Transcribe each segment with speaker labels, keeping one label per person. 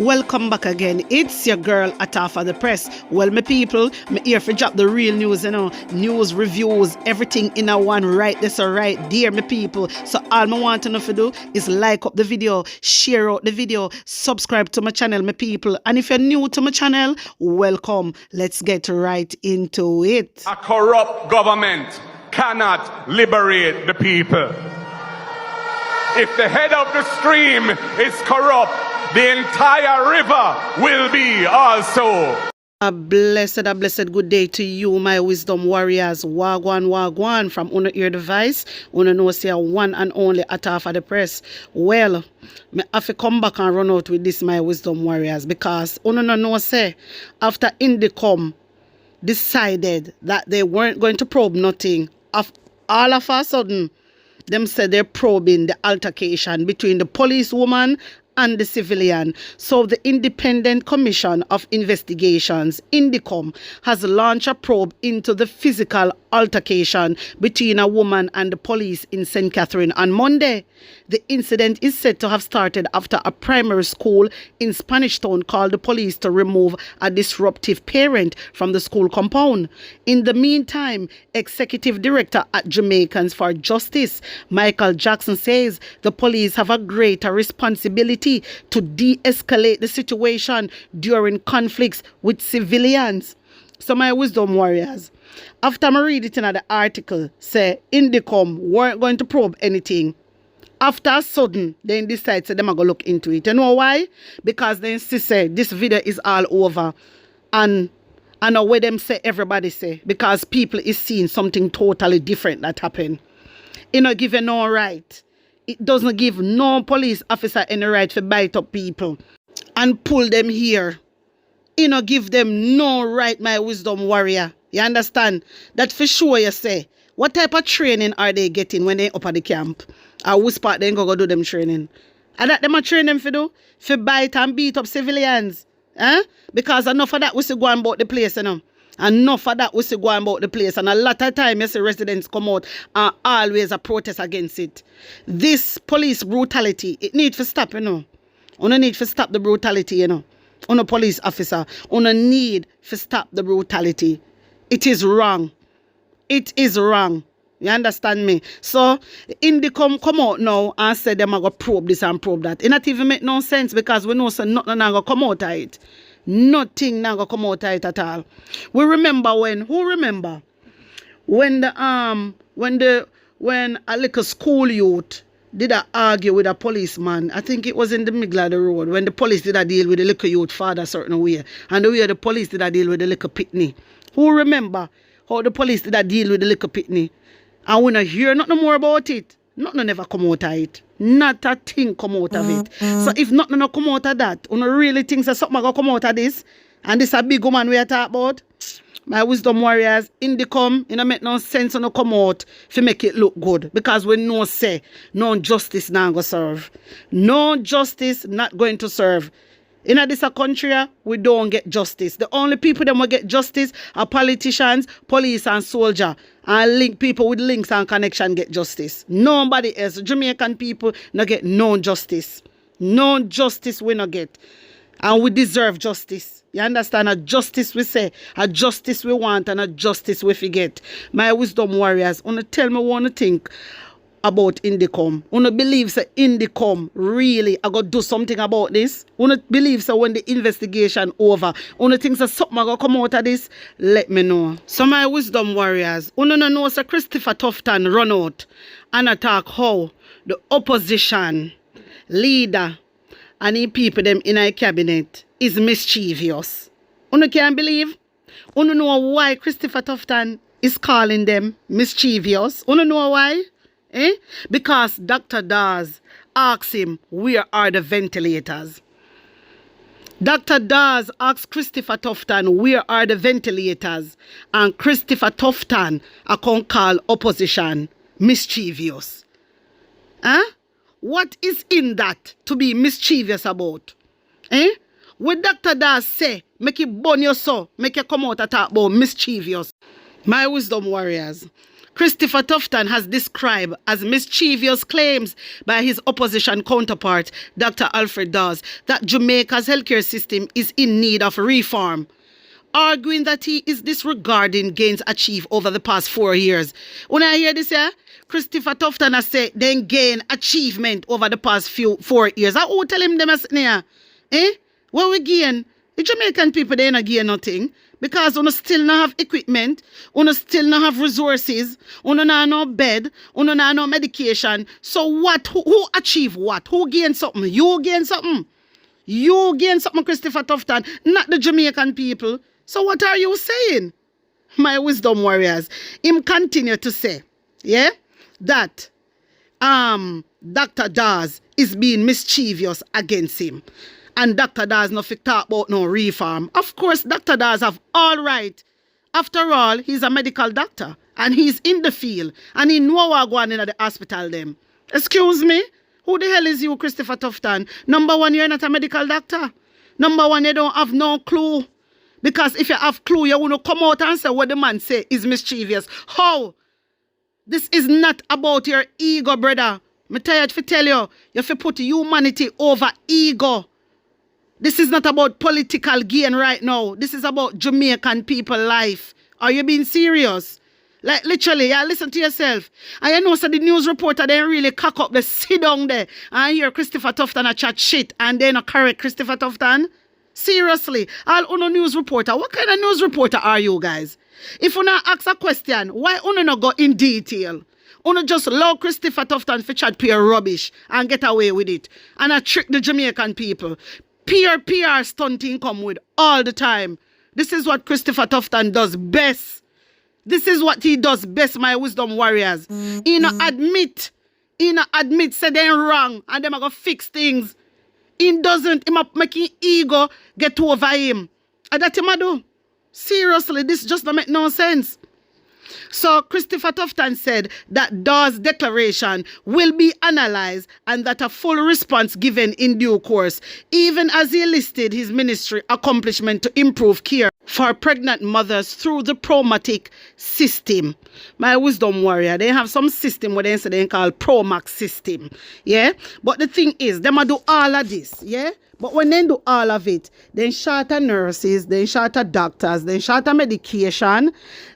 Speaker 1: Welcome back again. It's your girl Atafa the Press. Well, my people, me here for drop the real news, news, reviews, everything in a one right this or right there, my people. So all I want to know to do is like up the video, share out the video, subscribe to my channel, my people. And if you're new to my channel, welcome. Let's get right into it.
Speaker 2: A corrupt government cannot liberate the people. If the head of the stream is corrupt, the entire river will be also.
Speaker 1: A blessed good day to you, my wisdom warriors. Wagwan from Uno Ear Device. Uno know say one and only Atafa the Press. Well, me have to come back and run out with this, my wisdom warriors, because Uno no know say after Indicom decided that they weren't going to probe nothing, all of a sudden them said they're probing the altercation between the policewoman and the civilian. So the Independent Commission of Investigations, Indicom, has launched a probe into the physical altercation between a woman and the police in St. Catherine on Monday. The incident is said to have started after a primary school in Spanish Town called the police to remove a disruptive parent from the school compound. In the meantime, Executive Director at Jamaicans for Justice, Michael Jackson, says the police have a greater responsibility to de-escalate the situation during conflicts with civilians. So my wisdom warriors, after I read it in the article, say Indicom weren't going to probe anything. After a sudden, they decide to them go look into it. You know why? Because they insist say this video is all over. And I know what them say, everybody say, because people is seeing something totally different that happened. It not give you no right. It doesn't give no police officer any right to bite up people and pull them here. It not give them no right, my wisdom warrior. You understand? That for sure you say. What type of training are they getting when they up at the camp? Or which part they go do them training? And that them a train them for do? For bite and beat up civilians. Because enough of that we see go on about the place, Enough of that we see go on about the place. And a lot of time you see residents come out and always a protest against it. This police brutality, it need to stop, You need to stop the brutality, On a police officer. On a need to stop the brutality. It is wrong. It is wrong. You understand me? So, Indicom come out now and say them are going to probe this and probe that. It not even make no sense because we know so nothing not going to come out of it. Nothing not going to come out of it at all. We remember when when a little school youth did argue with a policeman. I think it was in the middle of the road when the police did a deal with the little youth father a certain way. And the way the police did a deal with the little pitney. Who remember how the police did a deal with the little pitney? And we don't hear nothing more about it. Nothing never come out of it. Not a thing come out of it. So if nothing no come out of that, you really think that something going to come out of this, and this a big woman we are talking about, my wisdom warriors, Indicom, it don't make no sense to come out to make it look good. Because we know say, no justice not going to serve. No justice not going to serve. In this country, we don't get justice. The only people that will get justice are politicians, police and soldier. And link people with links and connection get justice. Nobody else. Jamaican people not get no justice. No justice we not get. And we deserve justice. You understand? A justice we say, a justice we want, and a justice we forget. My wisdom warriors, wanna tell me what you think about Indicom. Wanna believe that Indicom really I gotta do something about this? Wanna believe that when the investigation over, wanna think that something gonna come out of this? Let me know. So my wisdom warriors, wanna know that Christopher Tufton run out and attack how the opposition leader and the people them in a cabinet is mischievous. Wanna can't believe? Wanna know why Christopher Tufton is calling them mischievous? Wanna know why? Because Dr. Dawes asked him, where are the ventilators? Dr. Dawes asked Christopher Tufton, where are the ventilators? And Christopher Tufton can call opposition mischievous. What is in that to be mischievous about? What Dr. Dawes say, make it burn your soul, make you come out and talk about mischievous. My wisdom warriors, Christopher Tufton has described as mischievous claims by his opposition counterpart, Dr. Alfred Dawes, that Jamaica's healthcare system is in need of reform, arguing that he is disregarding gains achieved over the past 4 years. When I hear this here, Christopher Tufton has said they gain achievement over the past 4 years. I will tell him them as near. What we gain? The Jamaican people, they not gain nothing. Because we still not have equipment, we still not have resources, we not have no bed, we not have no medication. So what? Who achieve what? Who gain something? You gain something. You gain something, Christopher Tufton, not the Jamaican people. So what are you saying? My wisdom warriors. Him continue to say, yeah, that Dr. Dawes is being mischievous against him. And Dr. Dawes not fit talk about no reform. Of course, Dr. Dawes have all right. After all, he's a medical doctor. And he's in the field. And he know what going in at the hospital them. Excuse me? Who the hell is you, Christopher Tufton? Number one, you're not a medical doctor. Number one, you don't have no clue. Because if you have clue, you want to come out and say what the man say is mischievous. How? This is not about your ego, brother. I'm tired to tell you. You have to put humanity over ego. This is not about political gain right now. This is about Jamaican people life. Are you being serious? Like literally, yeah, listen to yourself. And you know, so the news reporter, they really cock up, they sit down there and hear Christopher Tufton a chat shit and they not correct Christopher Tufton. Seriously, all uno news reporter, what kind of news reporter are you guys? If you not ask a question, why uno not go in detail? Uno just allow Christopher Tufton for chat pure rubbish and get away with it. And I trick the Jamaican people. PR stunting come with all the time. This is what Christopher Tufton does best. This is what he does best, my wisdom warriors. He not admit say they're wrong and them are gonna fix things. He doesn't, he making ego get over him. And that him a do. Seriously, this just don't make no sense. So Christopher Tufton said that Dawes' declaration will be analysed and that a full response given in due course, even as he listed his ministry accomplishment to improve care for pregnant mothers through the Promatic system. My wisdom warrior, they have some system where they call Promax system. Yeah? But the thing is, they might do all of this. Yeah? But when they do all of it, then shorter nurses, then shorter doctors, then shorter medication,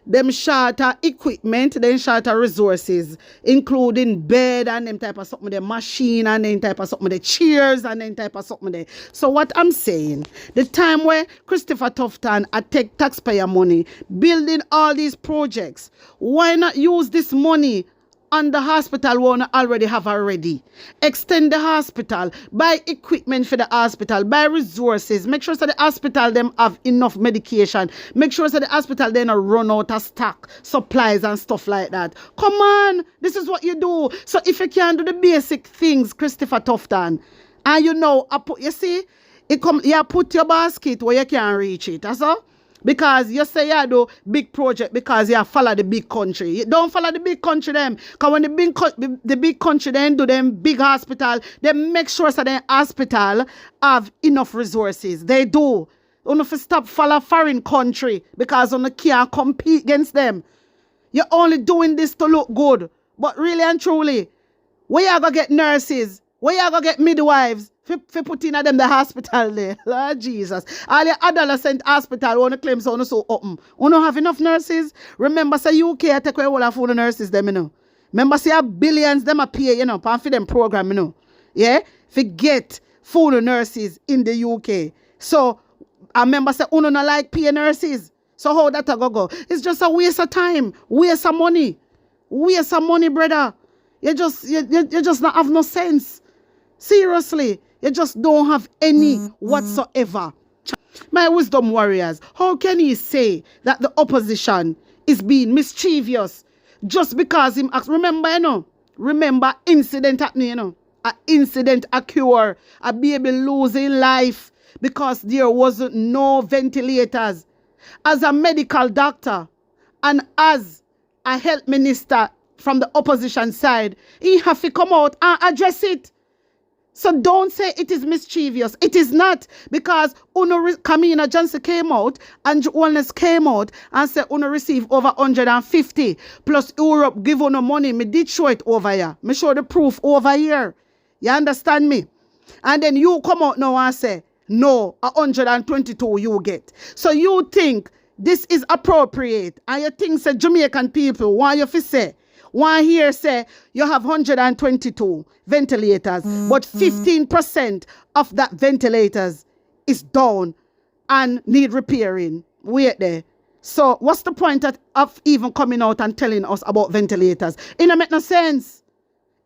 Speaker 1: them shorter equipment, then shorter resources, including bed and them type of something, the machine and them type of something, the chairs and them type of something there. So what I'm saying, the time where Christopher Tufton take taxpayer money, building all these projects, why not use this money on the hospital one already have already? Extend the hospital, buy equipment for the hospital, buy resources, make sure that the hospital them have enough medication, make sure that the hospital then run out of stock, supplies and stuff like that. Come on, this is what you do. So if you can do the basic things, Christopher Tufton, and you know, you see, you put your basket where you can reach it, that's all. Because you say you do big project because you follow the big country. You don't follow the big country them. Because when the big country then do them big hospital, they make sure that the hospital have enough resources. They do. You have to stop follow foreign country because you can't compete against them. You're only doing this to look good. But really and truly, where you going to get nurses? Where you going to get midwives? For putting them the hospital there. Lord Jesus. All your adolescent hospital want to claim so open. You don't have enough nurses. Remember, say UK take away all of the nurses them, you know. Remember, say billions them a pay, you know, for them program, you know. Yeah? Forget full nurses in the UK. So, I remember say, you don't like pay nurses. So how that go? It's just a waste of time. Waste of money. Waste of money, brother. You just not have no sense. Seriously. You just don't have any whatsoever. My wisdom warriors, how can he say that the opposition is being mischievous just because him asked? Remember, you know, incident happening, you know, an incident occur, a baby losing life because there wasn't no ventilators. As a medical doctor and as a health minister from the opposition side, he have to come out and address it. So don't say it is mischievous. It is not, because Kamina Johnson came out and Wellness came out and said Uno receive over 150 plus Europe give Uno money. Me did show it over here. Me show the proof over here. You understand me? And then you come out now and say, no, 122 you get. So you think this is appropriate, and you think say Jamaican people want you to say, one here say you have 122 ventilators, but 15% of that ventilators is down and need repairing. Wait there. So what's the point of even coming out and telling us about ventilators? It don't make no sense.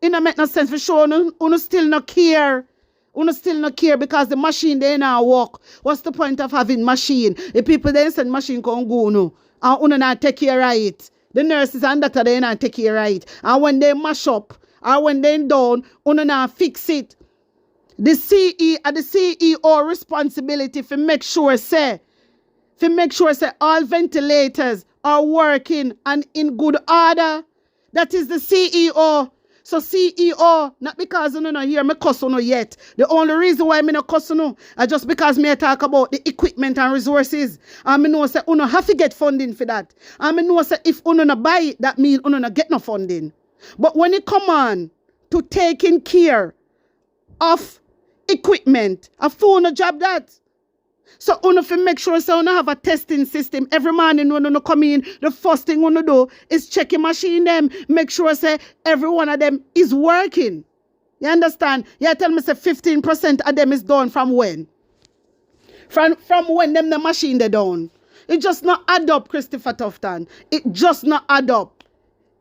Speaker 1: It don't make no sense. For sure, uno still not care. Uno still not care because the machine they now work. What's the point of having machine? The people they send machine can go no, and uno not take care of it. The nurses and doctor they not take care of it. And when they mash up or when they down, uno not fix it. The CEO responsibility for make sure say all ventilators are working and in good order. That is the CEO. So CEO, not because you not hear me cuss no yet. The only reason why me not cuss no is just because me talk about the equipment and resources. And me know say uno have to get funding for that. And me know say if uno not buy it, that means uno not get no funding. But when it come on to taking care of equipment, a phone job that. So uno fi make sure so uno have a testing system. Every morning when uno come in, the first thing uno do is check your machine them. Make sure say every one of them is working. You understand? You tell me say 15% of them is done from when? From when them the machine they done. It just not add up, Christopher Tufton. It just not add up.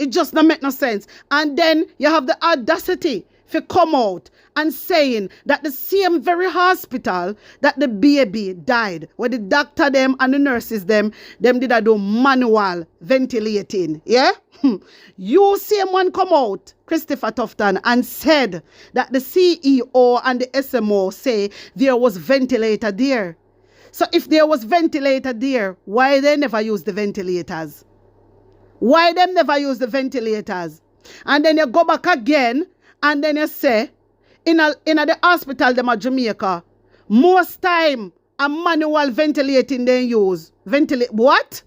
Speaker 1: It just not make no sense. And then you have the audacity to come out and saying that the same very hospital that the baby died, where the doctor them and the nurses them did a do manual ventilating. Yeah? You same one come out, Christopher Tufton, and said that the CEO and the SMO say there was ventilator there. So if there was ventilator there, why they never use the ventilators? Why them never use the ventilators? And then you go back again and then you say, in the hospital them at Jamaica, most time a manual ventilating they use. Ventilate what?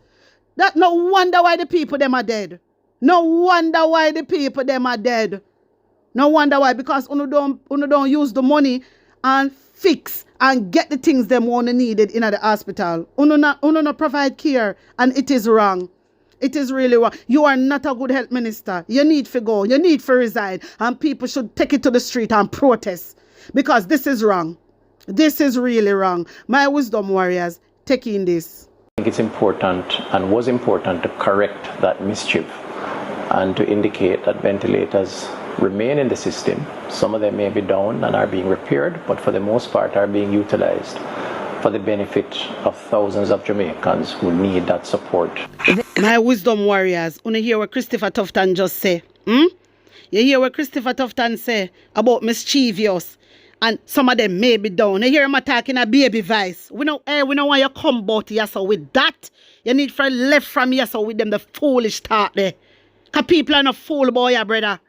Speaker 1: That no wonder why the people them are dead. No wonder why the people them are dead. No wonder why, because uno don't use the money and fix and get the things them one needed in the hospital. Uno not provide care, and it is wrong. It is really wrong. You are not a good health minister. You need to go. You need to resign. And people should take it to the street and protest. Because this is wrong. This is really wrong. My wisdom warriors, take in this.
Speaker 3: I think it's important and was important to correct that mischief and to indicate that ventilators remain in the system. Some of them may be down and are being repaired, but for the most part are being utilized for the benefit of thousands of Jamaicans who need that support.
Speaker 1: My wisdom warriors, you hear what Christopher Tufton just say? You hear what Christopher Tufton say about mischievous and some of them may be down. You hear him attacking a baby voice. We know want you come about here so with that. You need for left from here so with them the foolish talk there. Because people are not fool boy, yeah, brother.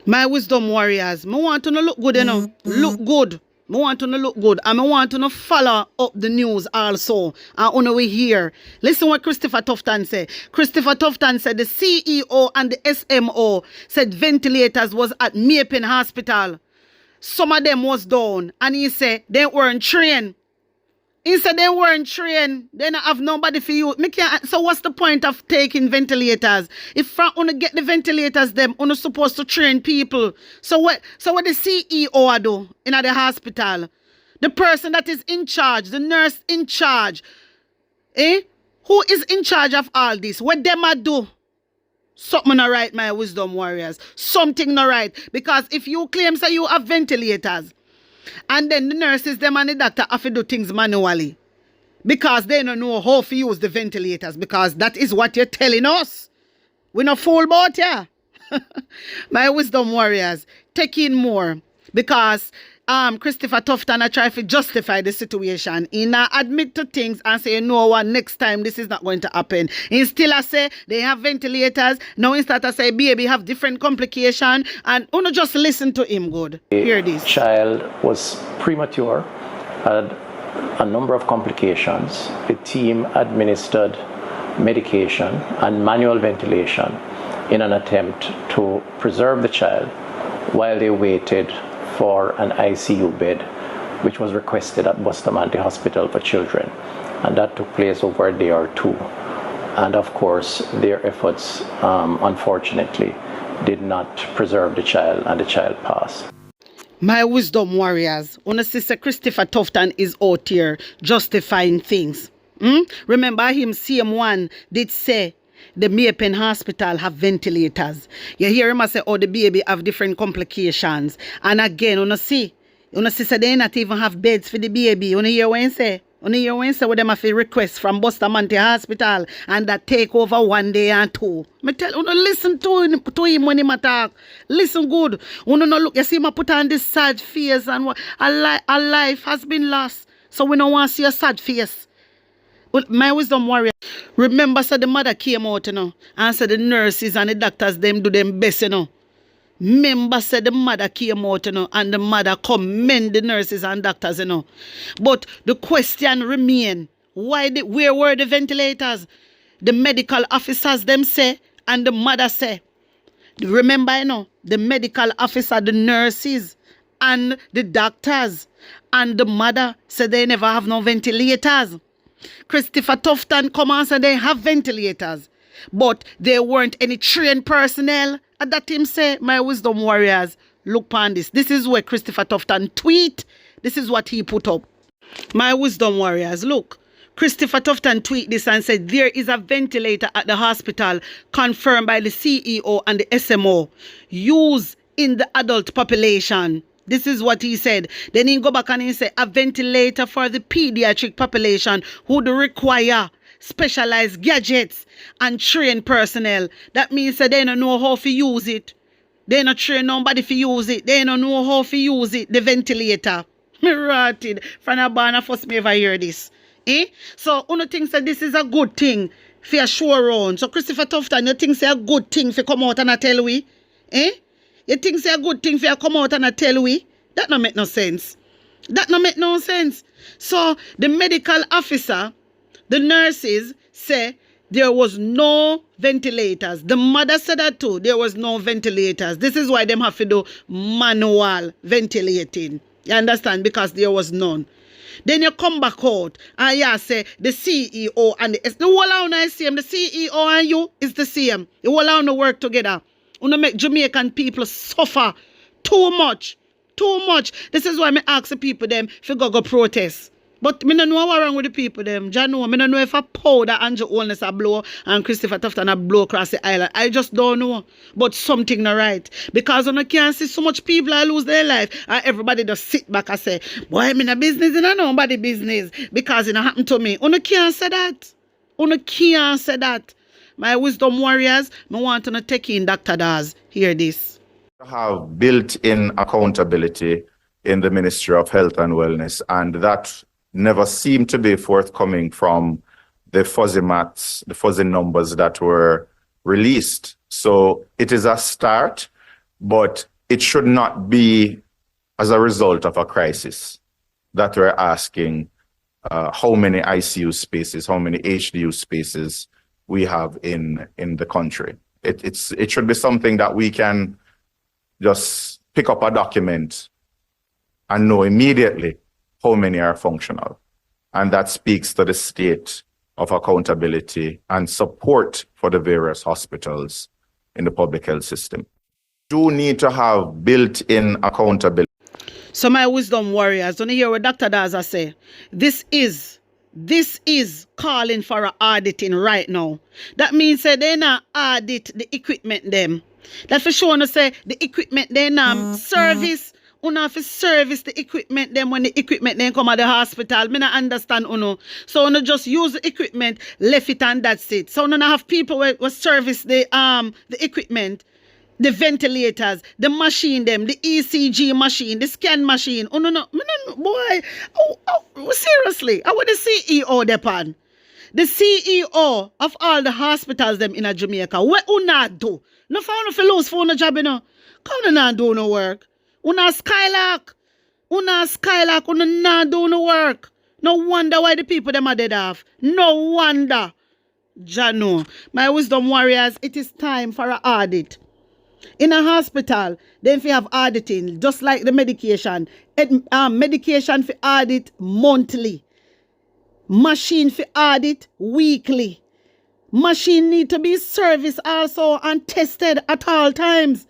Speaker 1: My wisdom warriors, I want to look good, you know. Look good. I want to look good, and I want to follow up the news also. And we hear. Listen what Christopher Tufton said. Christopher Tufton said the CEO and the SMO said ventilators was at Maypen Hospital. Some of them was down, and he said they weren't trained. He said they weren't trained. They don't have nobody for you. So what's the point of taking ventilators? If Frank wanna get the ventilators, them wanna supposed to train people. So what the CEO do in the hospital? The person that is in charge, the nurse in charge. Who is in charge of all this? What them a do? Something not right, my wisdom warriors. Something not right. Because if you claim say you have ventilators, and then the nurses, them and the doctor have to do things manually. Because they don't know how to use the ventilators. Because that is what you're telling us. We're not fool about ya. My wisdom warriors, take in more. Because Christopher Tufton I try to justify the situation. He now admit to things and say, you know what, next time this is not going to happen. He still I say they have ventilators. Now instead I say baby have different complication and you know just listen to him good. Hear this.
Speaker 3: The child was premature, had a number of complications. The team administered medication and manual ventilation in an attempt to preserve the child while they waited for an ICU bed, which was requested at Bustamante Hospital for Children. And that took place over a day or two. And of course, their efforts, unfortunately, did not preserve the child, and the child passed.
Speaker 1: My wisdom warriors, when Sister Christopher Tufton is out here justifying things. Remember him, CM1 did say the Maypen Hospital have ventilators. You hear him say, oh, the baby have different complications. And again, you see say they not even have beds for the baby. You hear what he say? You hear what he say with them have a request from Bustamante Hospital and that take over 1 day and 2. Me tell you, listen to him when he talk. Listen good. You no look, you see him put on this sad face and what a life has been lost. So we don't want to see a sad face. My wisdom warrior, remember so the mother came out, and said the nurses and the doctors them do them best, Remember said the mother came out, and the mother commend the nurses and doctors, But the question remain, where were the ventilators? The medical officers them say, and the mother say. Remember, the medical officer, the nurses, and the doctors, and the mother said they never have no ventilators. Christopher Tufton come and say they have ventilators, but there weren't any trained personnel. And that him say, my wisdom warriors, look upon this. This is where Christopher Tufton tweet. This is what he put up. My wisdom warriors, look. Christopher Tufton tweet this and said, there is a ventilator at the hospital confirmed by the CEO and the SMO used in the adult population. This is what he said. Then he go back and he say a ventilator for the pediatric population would require specialized gadgets and trained personnel. That means that they don't know how to use it. They don't train nobody to use it. They don't know how to use it, the ventilator. Me rotted. From a barn first me ever hear this. So, you think that this is a good thing for a show around. So, Christopher Tufton, you think it's a good thing for come out and I tell we? You think it's a good thing for you come out and I tell we? That don't make no sense. That don't make no sense. So, the medical officer, the nurses say there was no ventilators. The mother said that too. There was no ventilators. This is why them have to do manual ventilating. You understand? Because there was none. Then you come back out and you say the CEO and the whole I see him, the CEO and you is the same. The whole work together. You know, make Jamaican people suffer too much. Too much. This is why I ask the people them if you go protest. But I don't know what wrong with the people them. I don't know if a powder Andrew Holness a blow and Christopher Tufton a blow across the island. I just don't know. But something not right. Because you can't see so much people lose their life and everybody just sit back and say, boy, I'm in a business and I know nobody business because it happened to me. You can't say that. You can't say that. My wisdom warriors, I want to take in Dr. Daz. Hear this.
Speaker 4: Have built-in accountability in the Ministry of Health and Wellness, and that never seemed to be forthcoming from the fuzzy maths, the fuzzy numbers that were released. So it is a start, but it should not be as a result of a crisis that we're asking how many ICU spaces, how many HDU spaces we have in the country. It should be something that we can just pick up a document and know immediately how many are functional. And that speaks to the state of accountability and support for the various hospitals in the public health system. Do need to have built-in accountability.
Speaker 1: So my wisdom warriors, when you hear what Dr. Daza say, this is calling for an auditing right now. That means that they not audit the equipment them. That for sure to say the equipment they not service. Una have to service the equipment them when the equipment then come at the hospital. Me not understand uno. So una just use the equipment, left it and that's it. So una have people who service the equipment. The ventilators, the machine them, the ECG machine, the scan machine. Oh no, boy. Seriously, I want the CEO depan. The CEO of all the hospitals them in Jamaica. What una do? No found if you lose for no job, you know. Come on do no work. Una skylark, una not do no work. No wonder why the people them are dead off. No wonder. Jano, my wisdom warriors, it is time for an audit. In a hospital, then we have auditing, just like the medication. Medication for audit monthly. Machine for audit weekly. Machine need to be serviced also and tested at all times.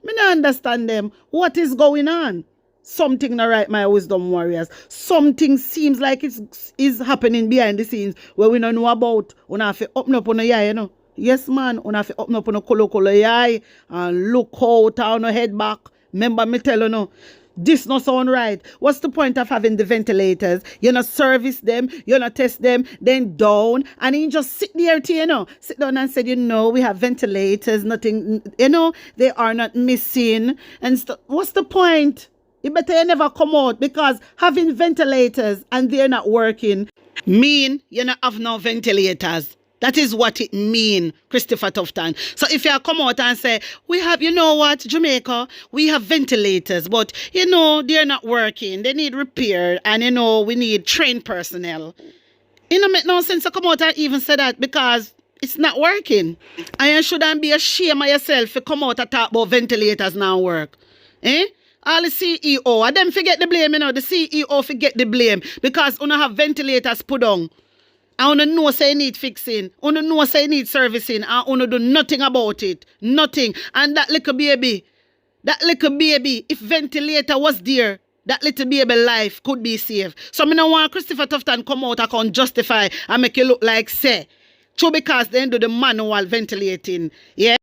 Speaker 1: Me not understand them. What is going on? Something not right, my wisdom warriors. Something seems like is happening behind the scenes where we don't know about. We have to open up on the eye, you know. Yes, man. We have to open up on the color eye and look out on the head back. Remember me tell you, no. This not sound right. What's the point of having the ventilators? You not service them, you not test them, then down, and you just sit there, you know. Sit down and say, you know, we have ventilators, nothing, you know, they are not missing. And what's the point? You better you never come out, because having ventilators and they're not working mean you not have no ventilators. That is what it mean, Christopher Tufton. So if you come out and say, we have, you know what, Jamaica, we have ventilators, but, you know, they're not working. They need repair, and, you know, we need trained personnel. It don't make no sense to come out and even say that, because it's not working. And you shouldn't be ashamed of yourself to come out and talk about ventilators now work. Eh? All the CEO, and them forget the blame, you know, the CEO forget the blame, because you don't have ventilators put on. And you know say you need fixing. You know say you need servicing. And you do nothing about it. Nothing. And that little baby, if ventilator was there, that little baby life could be saved. So I don't want Christopher Tufton come out and can justify and make it look like say. True, because they do the manual ventilating. Yeah.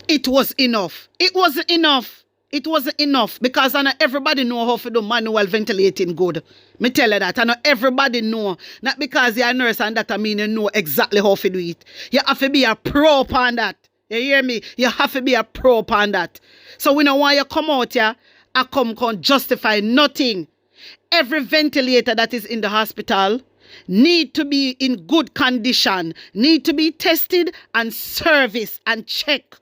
Speaker 1: It was enough. It wasn't enough. It wasn't enough, because I know everybody know how to do manual ventilating good. Me tell you that. I know everybody know. Not because you're a nurse and that I mean you know exactly how to do it. You have to be a pro on that. You hear me? You have to be a pro on that. So we don't want you come out here and come justify nothing. Every ventilator that is in the hospital need to be in good condition, need to be tested and serviced and checked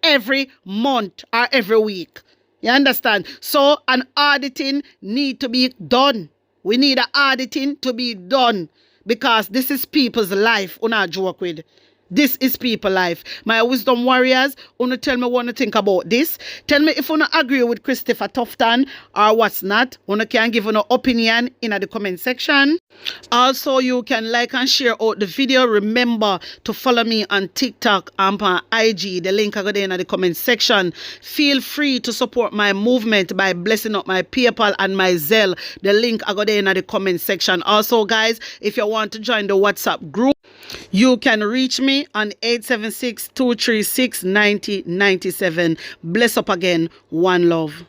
Speaker 1: every month or every week. You understand? So an auditing need to be done. We need an auditing to be done, because this is people's life. We not joke with. This is people life. My wisdom warriors, wanna tell me what you think about this. Tell me if you agree with Christopher Tufton or what's not. You can give an opinion in the comment section. Also, you can like and share out the video. Remember to follow me on TikTok and on IG. The link I got there in the comment section. Feel free to support my movement by blessing up my PayPal and my Zelle. The link I got there in the comment section. Also, guys, if you want to join the WhatsApp group, you can reach me on 876-236-9097. Bless up again. One love.